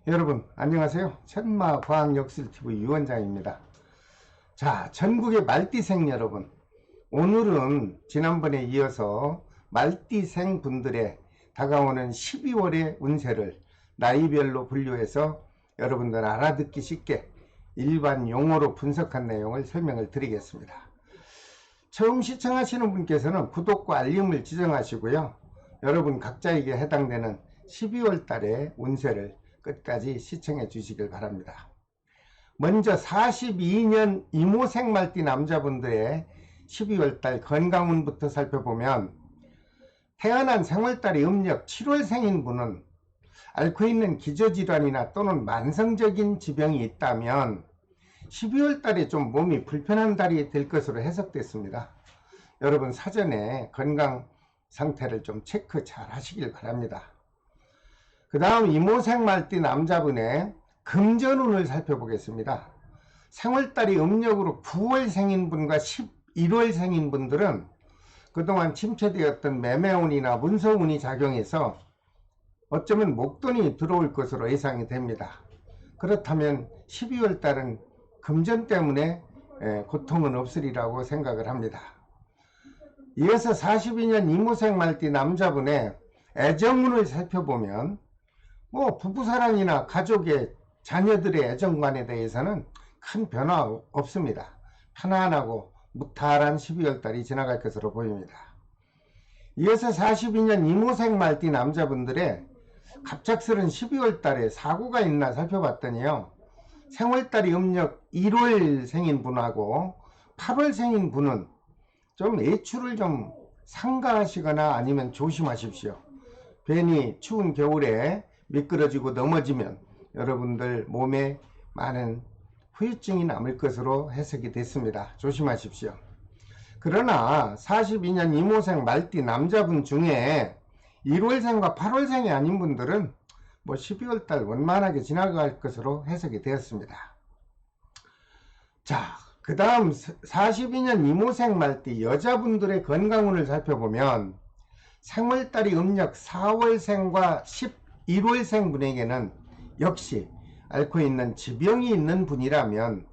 여러분 안녕하세요. 천마과학역술TV 유원장입니다. 자, 전국의 말띠생 여러분, 오늘은 지난번에 이어서 말띠생 분들의 다가오는 12월의 운세를 나이별로 분류해서 여러분들 알아듣기 쉽게 일반 용어로 분석한 내용을 설명을 드리겠습니다. 처음 시청하시는 분께서는 구독과 알림을 지정하시고요, 여러분 각자에게 해당되는 12월 달의 운세를 끝까지 시청해 주시길 바랍니다. 먼저 42년 이모생 말띠 남자분들의 12월달 건강운부터 살펴보면, 태어난 생월달이 음력 7월생인 분은 앓고 있는 기저질환이나 또는 만성적인 지병이 있다면 12월달에 좀 몸이 불편한 달이 될 것으로 해석됐습니다. 여러분 사전에 건강 상태를 좀 체크 잘 하시길 바랍니다. 그 다음 이모생 말띠 남자분의 금전운을 살펴보겠습니다. 생월달이 음력으로 9월생인 분과 11월생인 분들은 그동안 침체되었던 매매운이나 문서운이 작용해서 어쩌면 목돈이 들어올 것으로 예상이 됩니다. 그렇다면 12월달은 금전 때문에 고통은 없으리라고 생각을 합니다. 이어서 42년 이모생 말띠 남자분의 애정운을 살펴보면, 부부사랑이나 가족의 자녀들의 애정관에 대해서는 큰 변화 없습니다. 편안하고 무탈한 12월달이 지나갈 것으로 보입니다. 이어서 42년 이모생 말띠 남자분들의 갑작스런 12월달에 사고가 있나 살펴봤더니요, 생월달이 음력 1월생인 분하고 8월생인 분은 좀 외출을 좀 삼가하시거나 아니면 조심하십시오. 괜히 추운 겨울에 미끄러지고 넘어지면 여러분들 몸에 많은 후유증이 남을 것으로 해석이 됐습니다. 조심하십시오. 그러나 42년 이모생 말띠 남자분 중에 1월생과 8월생이 아닌 분들은 12월달 원만하게 지나갈 것으로 해석이 되었습니다. 자, 그 다음 42년 이모생 말띠 여자분들의 건강운을 살펴보면, 생월달이 음력 4월생과 11월생 분에게는 역시 앓고 있는 지병이 있는 분이라면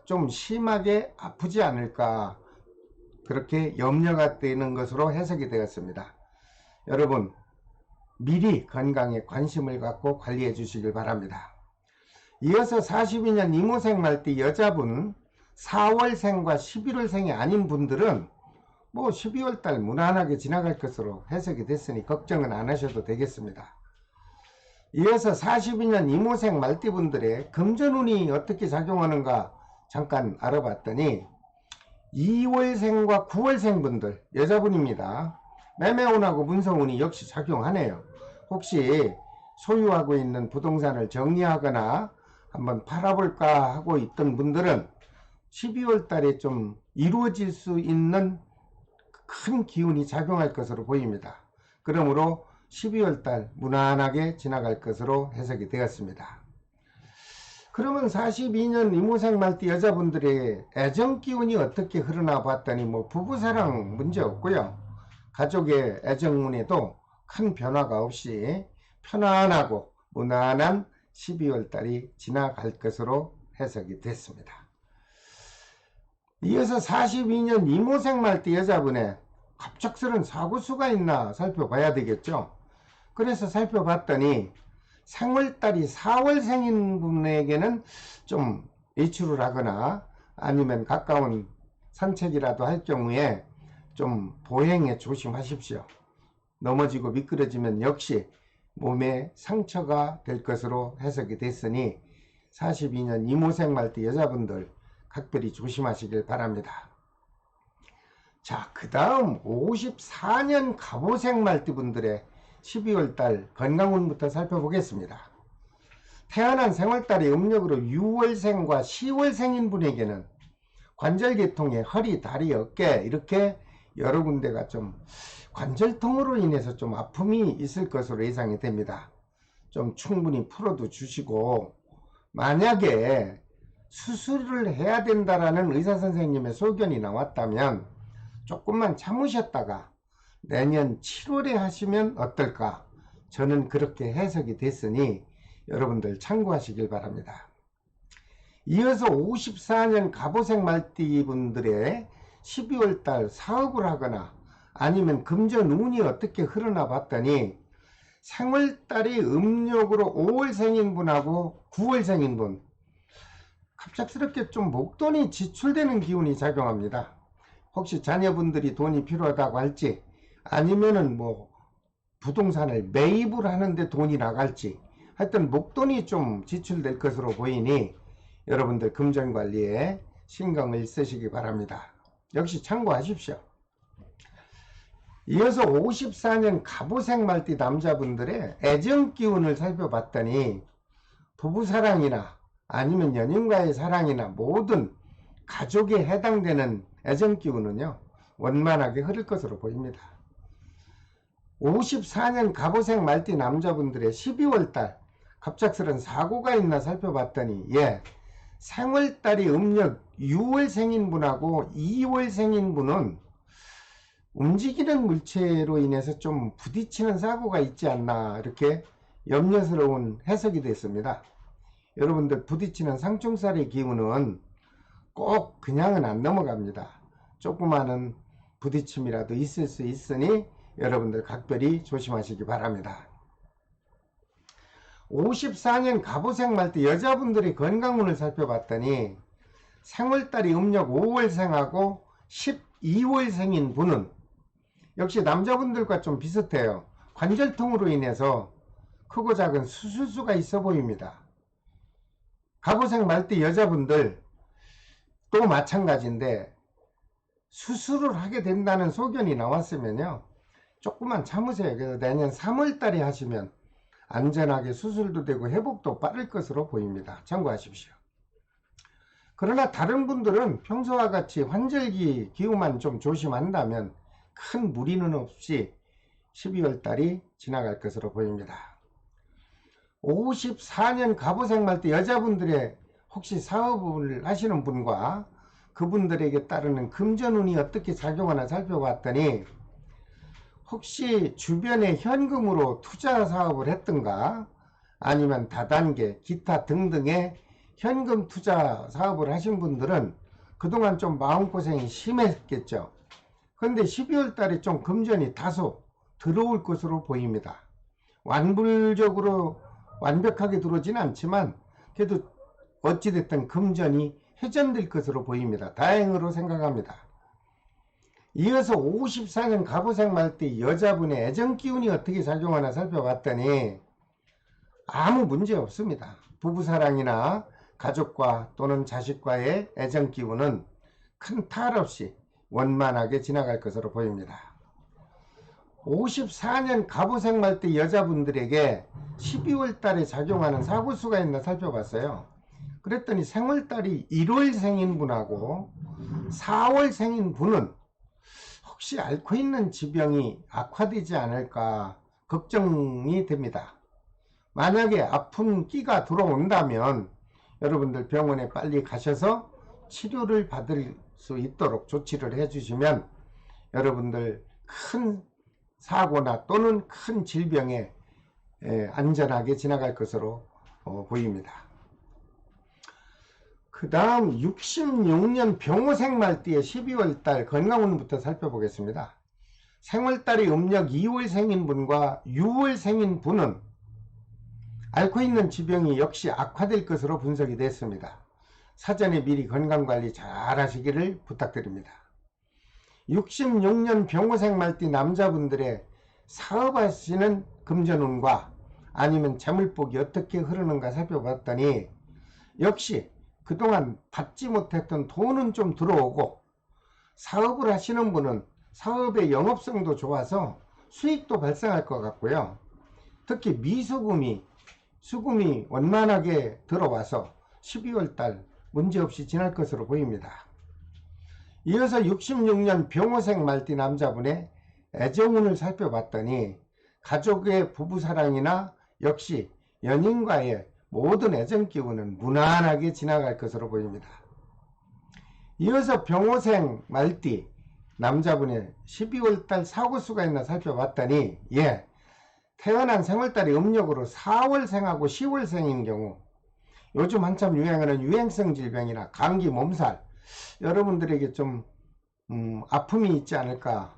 좀 심하게 아프지 않을까, 그렇게 염려가 되는 것으로 해석이 되었습니다. 여러분 미리 건강에 관심을 갖고 관리해 주시길 바랍니다. 이어서 42년 이모생 말띠 여자분 4월생과 11월생이 아닌 분들은 12월달 무난하게 지나갈 것으로 해석이 됐으니 걱정은 안 하셔도 되겠습니다. 이어서 42년 이모생 말띠분들의 금전운이 어떻게 작용하는가 잠깐 알아봤더니, 2월생과 9월생 분들 여자분입니다. 매매운하고 문서운이 역시 작용하네요. 혹시 소유하고 있는 부동산을 정리하거나 한번 팔아볼까 하고 있던 분들은 12월 달에 좀 이루어질 수 있는 큰 기운이 작용할 것으로 보입니다. 그러므로 12월 달 무난하게 지나갈 것으로 해석이 되었습니다. 그러면 42년 이모생 말띠 여자분들의 애정 기운이 어떻게 흐르나 봤더니 부부사랑 문제 없고요, 가족의 애정운에도 큰 변화가 없이 편안하고 무난한 12월 달이 지나갈 것으로 해석이 됐습니다. 이어서 42년 이모생 말띠 여자분의 갑작스런 사고수가 있나 살펴봐야 되겠죠. 그래서 살펴봤더니 생월달이 4월생인 분에게는 좀 외출을 하거나 아니면 가까운 산책이라도 할 경우에 좀 보행에 조심하십시오. 넘어지고 미끄러지면 역시 몸에 상처가 될 것으로 해석이 됐으니 42년 이모생 말띠 여자분들 각별히 조심하시길 바랍니다. 자, 그 다음 54년 갑오생 말띠 분들의 12월달 건강운부터 살펴보겠습니다. 태어난 생월달이 음력으로 6월생과 10월생인 분에게는 관절계통에 허리, 다리, 어깨 이렇게 여러 군데가 좀 관절통으로 인해서 좀 아픔이 있을 것으로 예상이 됩니다. 좀 충분히 풀어도 주시고, 만약에 수술을 해야 된다라는 의사선생님의 소견이 나왔다면 조금만 참으셨다가 내년 7월에 하시면 어떨까, 저는 그렇게 해석이 됐으니 여러분들 참고하시길 바랍니다. 이어서 54년 갑오색 말띠 분들의 12월달 사업을 하거나 아니면 금전운이 어떻게 흐르나 봤더니 생월달이 음력으로 5월 생인분하고 9월 생인분, 갑작스럽게 좀 목돈이 지출되는 기운이 작용합니다. 혹시 자녀분들이 돈이 필요하다고 할지 아니면은 뭐 부동산을 매입을 하는데 돈이 나갈지 하여튼 목돈이 좀 지출될 것으로 보이니 여러분들 금전관리에 신경을 쓰시기 바랍니다. 역시 참고하십시오. 이어서 54년 갑오색 말띠 남자분들의 애정기운을 살펴봤더니 부부사랑이나 아니면 연인과의 사랑이나 모든 가족에 해당되는 애정기운은요 원만하게 흐를 것으로 보입니다. 54년 갑오색 말띠 남자분들의 12월달 갑작스런 사고가 있나 살펴봤더니 생월달이 음력 6월 생인분하고 2월 생인분은 움직이는 물체로 인해서 좀 부딪히는 사고가 있지 않나 이렇게 염려스러운 해석이 됐습니다. 여러분들 부딪히는 상충살의 기운은 꼭 그냥은 안 넘어갑니다. 조그마한 부딪힘이라도 있을 수 있으니 여러분들 각별히 조심하시기 바랍니다. 54년 갑오색 말띠 여자분들의 건강운을 살펴봤더니 생월달이 음력 5월생하고 12월생인 분은 역시 남자분들과 좀 비슷해요. 관절통으로 인해서 크고 작은 수술수가 있어 보입니다. 갑오색 말띠 여자분들 또 마찬가지인데 수술을 하게 된다는 소견이 나왔으면요 조금만 참으세요. 그래서 내년 3월달에 하시면 안전하게 수술도 되고 회복도 빠를 것으로 보입니다. 참고하십시오. 그러나 다른 분들은 평소와 같이 환절기 기후만 좀 조심한다면 큰 무리는 없이 12월달이 지나갈 것으로 보입니다. 54년 갑오색 말띠 여자분들의 혹시 사업을 하시는 분과 그분들에게 따르는 금전운이 어떻게 작용하나 살펴봤더니 혹시 주변에 현금으로 투자 사업을 했던가 아니면 다단계 기타 등등의 현금 투자 사업을 하신 분들은 그동안 좀 마음고생이 심했겠죠. 그런데 12월 달에 좀 금전이 다소 들어올 것으로 보입니다. 완불적으로 완벽하게 들어오진 않지만 그래도 어찌됐든 금전이 회전될 것으로 보입니다. 다행으로 생각합니다. 이어서 54년 갑오색 말띠 여자분의 애정기운이 어떻게 작용하나 살펴봤더니 아무 문제 없습니다. 부부사랑이나 가족과 또는 자식과의 애정기운은 큰 탈 없이 원만하게 지나갈 것으로 보입니다. 54년 갑오색 말띠 여자분들에게 12월 달에 작용하는 사고수가 있나 살펴봤어요. 그랬더니 생월달이 1월 생인분하고 4월 생인분은 혹시 앓고 있는 지병이 악화되지 않을까 걱정이 됩니다. 만약에 아픈 끼가 들어온다면 여러분들 병원에 빨리 가셔서 치료를 받을 수 있도록 조치를 해주시면 여러분들 큰 사고나 또는 큰 질병에 안전하게 지나갈 것으로 보입니다. 그 다음 66년 병오색 말띠의 12월달 건강운부터 살펴보겠습니다. 생월달이 음력 2월 생인분과 6월 생인분은 앓고 있는 지병이 역시 악화될 것으로 분석이 됐습니다. 사전에 미리 건강관리 잘 하시기를 부탁드립니다. 66년 병오색 말띠 남자분들의 사업하시는 금전운과 아니면 재물복이 어떻게 흐르는가 살펴봤더니 역시 그동안 받지 못했던 돈은 좀 들어오고 사업을 하시는 분은 사업의 영업성도 좋아서 수익도 발생할 것 같고요. 특히 수금이 원만하게 들어와서 12월달 문제없이 지날 것으로 보입니다. 이어서 66년 병오색 말띠 남자분의 애정운을 살펴봤더니 가족의 부부사랑이나 역시 연인과의 모든 애정기운은 무난하게 지나갈 것으로 보입니다. 이어서 병오색 말띠 남자분의 12월달 사고수가 있나 살펴봤더니 태어난 생월달이 음력으로 4월생하고 10월생인 경우, 요즘 한참 유행하는 유행성 질병이나 감기, 몸살, 여러분들에게 좀 아픔이 있지 않을까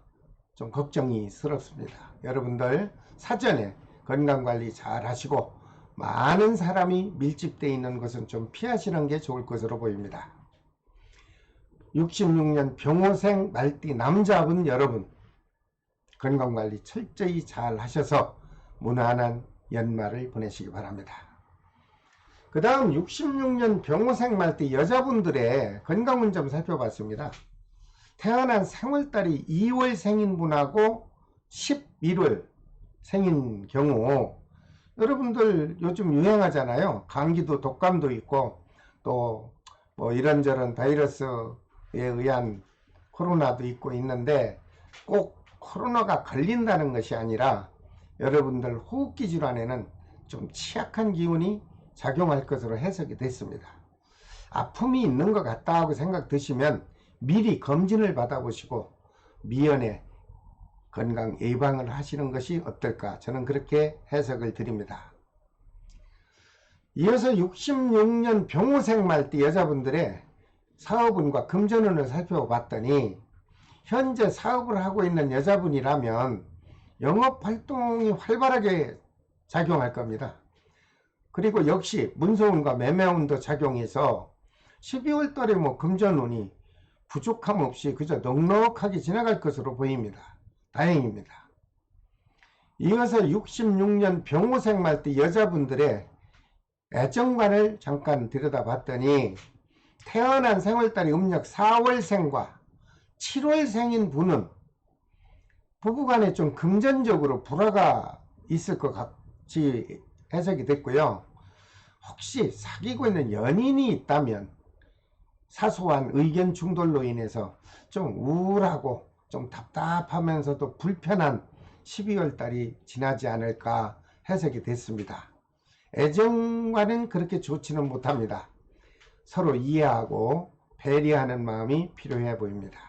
좀 걱정이 스럽습니다. 여러분들 사전에 건강관리 잘 하시고 많은 사람이 밀집되어 있는 것은 좀 피하시는 게 좋을 것으로 보입니다. 66년 병호생 말띠 남자분 여러분, 건강관리 철저히 잘 하셔서 무난한 연말을 보내시기 바랍니다. 그 다음 66년 병호생 말띠 여자분들의 건강운 좀 살펴봤습니다. 태어난 생월달이 2월 생인분하고 11월 생인 경우, 여러분들 요즘 유행하잖아요. 감기도 독감도 있고 또 뭐 이런저런 바이러스에 의한 코로나도 있고 있는데, 꼭 코로나가 걸린다는 것이 아니라 여러분들 호흡기 질환에는 좀 취약한 기운이 작용할 것으로 해석이 됐습니다. 아픔이 있는 것 같다 하고 생각 드시면 미리 검진을 받아보시고 미연에 건강 예방을 하시는 것이 어떨까, 저는 그렇게 해석을 드립니다. 이어서 66년 병호생 말띠 여자분들의 사업운과 금전운을 살펴봤더니, 현재 사업을 하고 있는 여자분이라면 영업활동이 활발하게 작용할 겁니다. 그리고 역시 문서운과 매매운도 작용해서 12월 달에 금전운이 부족함 없이 그저 넉넉하게 지나갈 것으로 보입니다. 다행입니다. 이어서 66년 병호생 말띠 여자분들의 애정관을 잠깐 들여다봤더니, 태어난 생월달이 음력 4월생과 7월생인 분은 부부간에 좀 금전적으로 불화가 있을 것 같이 해석이 됐고요. 혹시 사귀고 있는 연인이 있다면 사소한 의견 충돌로 인해서 좀 우울하고 좀 답답하면서도 불편한 12월 달이 지나지 않을까 해석이 됐습니다. 애정과는 그렇게 좋지는 못합니다. 서로 이해하고 배려하는 마음이 필요해 보입니다.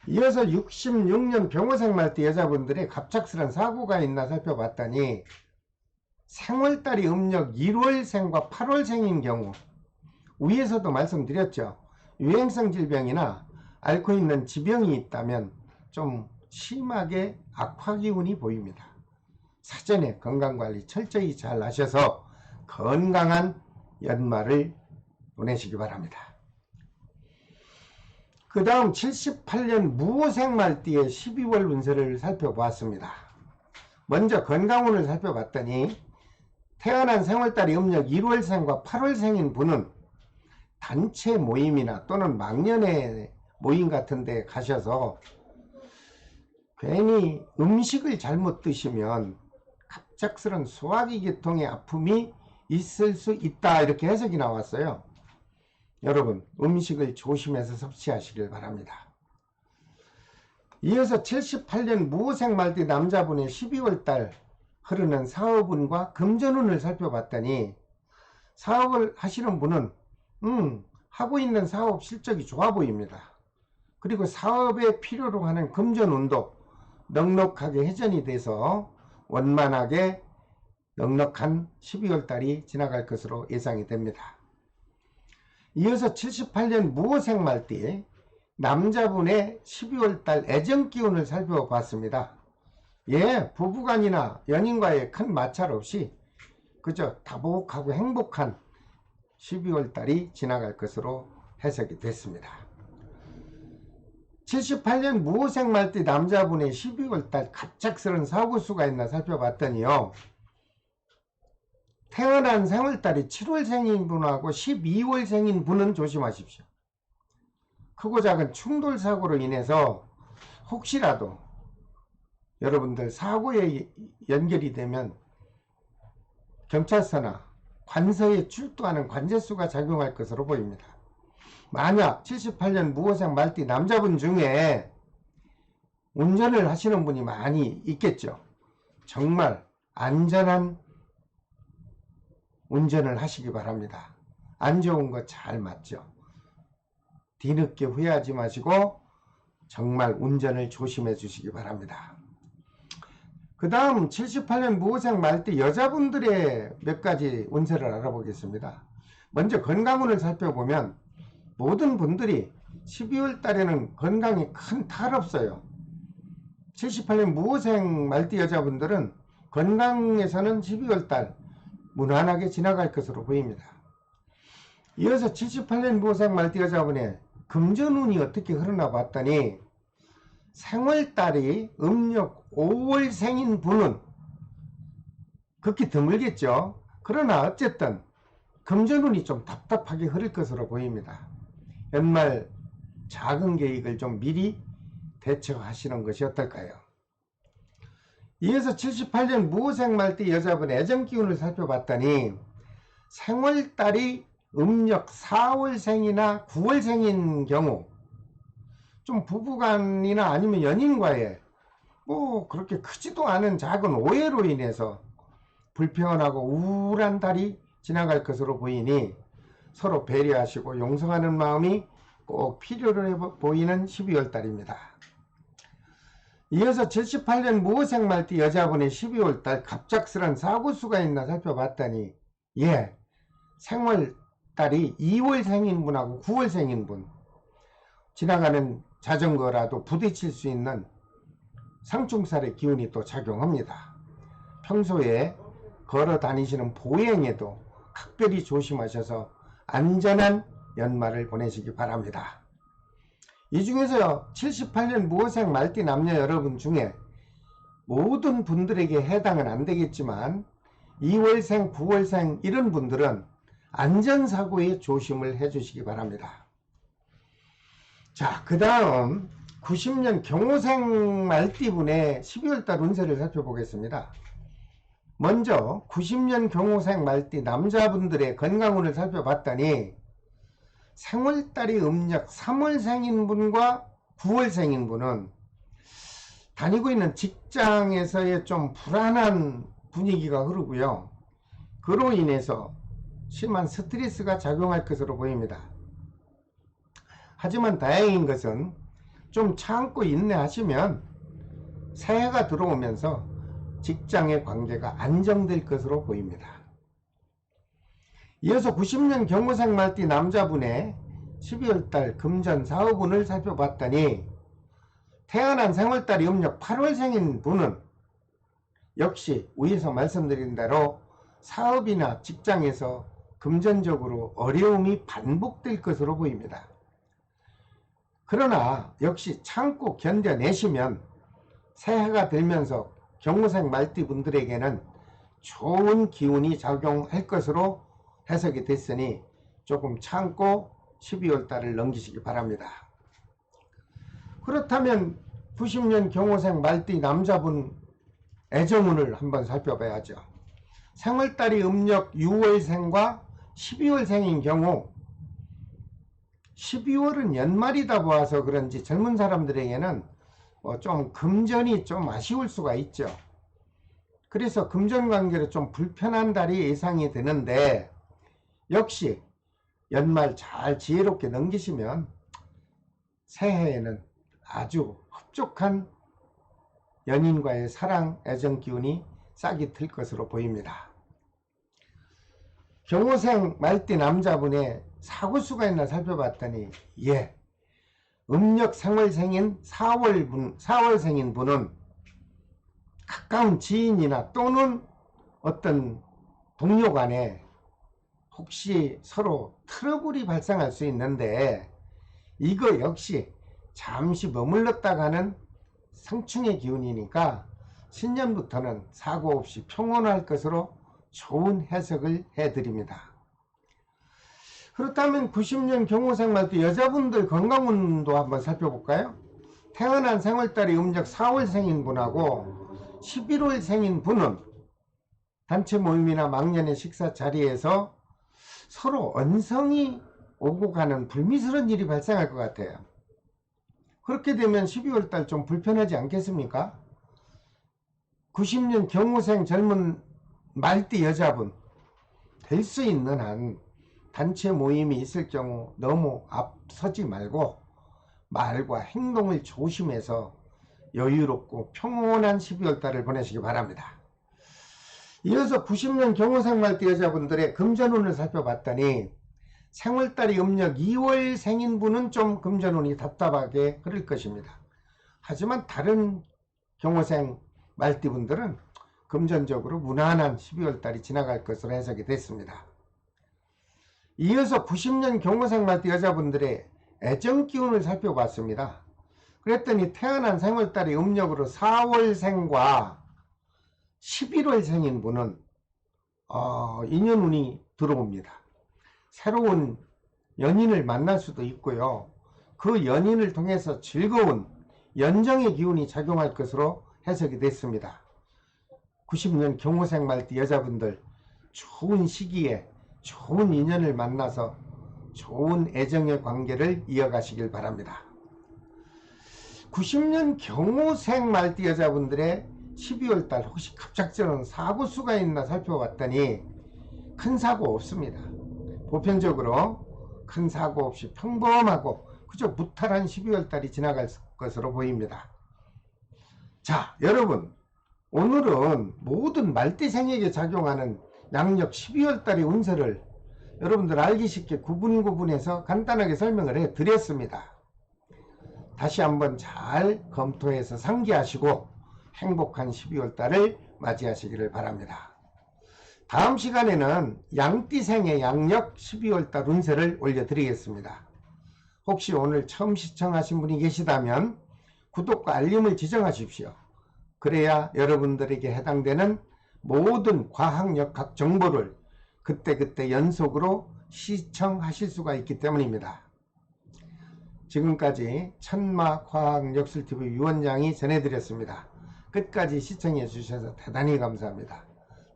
이어서 66년 병호생 말띠 여자분들의 갑작스런 사고가 있나 살펴봤더니, 생월달이 음력 1월생과 8월생인 경우, 위에서도 말씀드렸죠. 유행성 질병이나 앓고 있는 지병이 있다면 좀 심하게 악화기운이 보입니다. 사전에 건강관리 철저히 잘 하셔서 건강한 연말을 보내시기 바랍니다. 그 다음 78년 무호생 말띠의 12월 운세를 살펴보았습니다. 먼저 건강운을 살펴봤더니, 태어난 생월달이 음력 1월생과 8월생인 분은 단체 모임이나 또는 망년회 모임 같은 데 가셔서 괜히 음식을 잘못 드시면 갑작스런 소화기 계통의 아픔이 있을 수 있다, 이렇게 해석이 나왔어요. 여러분, 음식을 조심해서 섭취하시길 바랍니다. 이어서 78년 무호생 말띠 남자분의 12월달 흐르는 사업운과 금전운을 살펴봤더니, 사업을 하시는 분은 하고 있는 사업 실적이 좋아 보입니다. 그리고 사업에 필요로 하는 금전운도 넉넉하게 회전이 돼서 원만하게 넉넉한 12월달이 지나갈 것으로 예상이 됩니다. 이어서 78년 무호생 말띠 남자분의 12월달 애정기운을 살펴봤습니다. 부부간이나 연인과의 큰 마찰 없이 그저 다복하고 행복한 12월달이 지나갈 것으로 해석이 됐습니다. 78년 무호생 말띠 남자분의 12월달 갑작스런 사고수가 있나 살펴봤더니요, 태어난 생월달이 7월생인 분하고 12월생인 분은 조심하십시오. 크고 작은 충돌 사고로 인해서 혹시라도 여러분들 사고에 연결이 되면 경찰서나 관서에 출두하는 관제수가 작용할 것으로 보입니다. 만약 78년 무호생 말띠 남자분 중에 운전을 하시는 분이 많이 있겠죠. 정말 안전한 운전을 하시기 바랍니다. 안 좋은 거 잘 맞죠. 뒤늦게 후회하지 마시고 정말 운전을 조심해 주시기 바랍니다. 그 다음 78년 무호생 말띠 여자분들의 몇 가지 운세를 알아보겠습니다. 먼저 건강운을 살펴보면 모든 분들이 12월 달에는 건강에 큰 탈 없어요. 78년 무호생 말띠 여자분들은 건강에서는 12월 달 무난하게 지나갈 것으로 보입니다. 이어서 78년 무호생 말띠 여자분의 금전운이 어떻게 흐르나 봤더니 생월달이 음력 5월생인 분은 극히 드물겠죠. 그러나 어쨌든 금전운이 좀 답답하게 흐를 것으로 보입니다. 연말 작은 계획을 좀 미리 대처하시는 것이 어떨까요? 이어서 78년 무호생 말띠 여자분의 애정기운을 살펴봤더니 생월달이 음력 4월생이나 9월생인 경우 좀 부부간이나 아니면 연인과의 그렇게 크지도 않은 작은 오해로 인해서 불평하고 우울한 달이 지나갈 것으로 보이니 서로 배려하시고 용서하는 마음이 꼭 필요로 보이는 12월 달입니다. 이어서 78년 무호생 말띠 여자분의 12월 달 갑작스런 사고수가 있나 살펴봤더니 생월달이 2월생인 분하고 9월생인 분, 지나가는 자전거라도 부딪힐 수 있는 상충살의 기운이 또 작용합니다. 평소에 걸어 다니시는 보행에도 각별히 조심하셔서 안전한 연말을 보내시기 바랍니다. 이 중에서 78년 무호생 말띠 남녀 여러분 중에 모든 분들에게 해당은 안 되겠지만 2월생, 9월생 이런 분들은 안전사고에 조심을 해주시기 바랍니다. 자, 그 다음 90년 경호생 말띠분의 12월달 운세를 살펴보겠습니다. 먼저 90년 경호생 말띠 남자분들의 건강운을 살펴봤더니 생월달이 음력 3월생인 분과 9월생인 분은 다니고 있는 직장에서의 좀 불안한 분위기가 흐르고요. 그로 인해서 심한 스트레스가 작용할 것으로 보입니다. 하지만 다행인 것은 좀 참고 인내하시면 새해가 들어오면서 직장의 관계가 안정될 것으로 보입니다. 이어서 90년 경호생 말띠 남자분의 12월달 금전 사업운을 살펴봤더니 태어난 생월달이 음력 8월생인 분은 역시 위에서 말씀드린 대로 사업이나 직장에서 금전적으로 어려움이 반복될 것으로 보입니다. 그러나 역시 참고 견뎌내시면 새해가 들면서 경호생 말띠 분들에게는 좋은 기운이 작용할 것으로 해석이 됐으니 조금 참고 12월 달을 넘기시기 바랍니다. 그렇다면 90년 경호생 말띠 남자분 애정운을 한번 살펴봐야죠. 생월달이 음력 6월생과 12월생인 경우 12월은 연말이다 보아서 그런지 젊은 사람들에게는 좀 금전이 좀 아쉬울 수가 있죠. 그래서 금전 관계로 좀 불편한 달이 예상이 되는데 역시 연말 잘 지혜롭게 넘기시면 새해에는 아주 흡족한 연인과의 사랑, 애정 기운이 싹이 틀 것으로 보입니다. 경호생 말띠 남자분의 사고수가 있나 살펴봤더니 음력 생월생인 4월생인 분은 가까운 지인이나 또는 어떤 동료 간에 혹시 서로 트러블이 발생할 수 있는데 이거 역시 잠시 머물렀다가는 상충의 기운이니까 신년부터는 사고 없이 평온할 것으로 좋은 해석을 해드립니다. 그렇다면 90년 경호생 말띠 여자분들 건강운도 한번 살펴볼까요? 태어난 생월달이 음력 4월생인 분하고 11월생인 분은 단체 모임이나 막년의 식사 자리에서 서로 언성이 오고 가는 불미스러운 일이 발생할 것 같아요. 그렇게 되면 12월달 좀 불편하지 않겠습니까? 90년 경호생 젊은 말띠 여자분 될 수 있는 한 단체 모임이 있을 경우 너무 앞서지 말고 말과 행동을 조심해서 여유롭고 평온한 12월 달을 보내시기 바랍니다. 이어서 90년 경호생말띠 여자분들의 금전운을 살펴봤더니 생월달이 음력 2월 생인분은 좀 금전운이 답답하게 흐를 것입니다. 하지만 다른 경호생 말띠분들은 금전적으로 무난한 12월 달이 지나갈 것으로 해석이 됐습니다. 이어서 90년 경호생 말띠 여자분들의 애정기운을 살펴봤습니다. 그랬더니 태어난 생월달이 음력으로 4월생과 11월생인 분은 인연운이 들어옵니다. 새로운 연인을 만날 수도 있고요. 그 연인을 통해서 즐거운 연정의 기운이 작용할 것으로 해석이 됐습니다. 90년 경호생 말띠 여자분들 좋은 시기에 좋은 인연을 만나서 좋은 애정의 관계를 이어가시길 바랍니다. 90년 경호생 말띠 여자분들의 12월달 혹시 급작스러운 사고수가 있나 살펴봤더니 큰 사고 없습니다. 보편적으로 큰 사고 없이 평범하고 그저 무탈한 12월달이 지나갈 것으로 보입니다. 자, 여러분, 오늘은 모든 말띠생에게 작용하는 양력 12월달의 운세를 여러분들 알기 쉽게 구분해서 간단하게 설명을 해드렸습니다. 다시 한번 잘 검토해서 상기하시고 행복한 12월달을 맞이하시기를 바랍니다. 다음 시간에는 양띠생의 양력 12월달 운세를 올려드리겠습니다. 혹시 오늘 처음 시청하신 분이 계시다면 구독과 알림을 지정하십시오. 그래야 여러분들에게 해당되는 모든 과학역학 정보를 그때그때 연속으로 시청하실 수가 있기 때문입니다. 지금까지 천마과학역술TV 유원장이 전해드렸습니다. 끝까지 시청해 주셔서 대단히 감사합니다.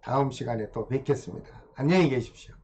다음 시간에 또 뵙겠습니다. 안녕히 계십시오.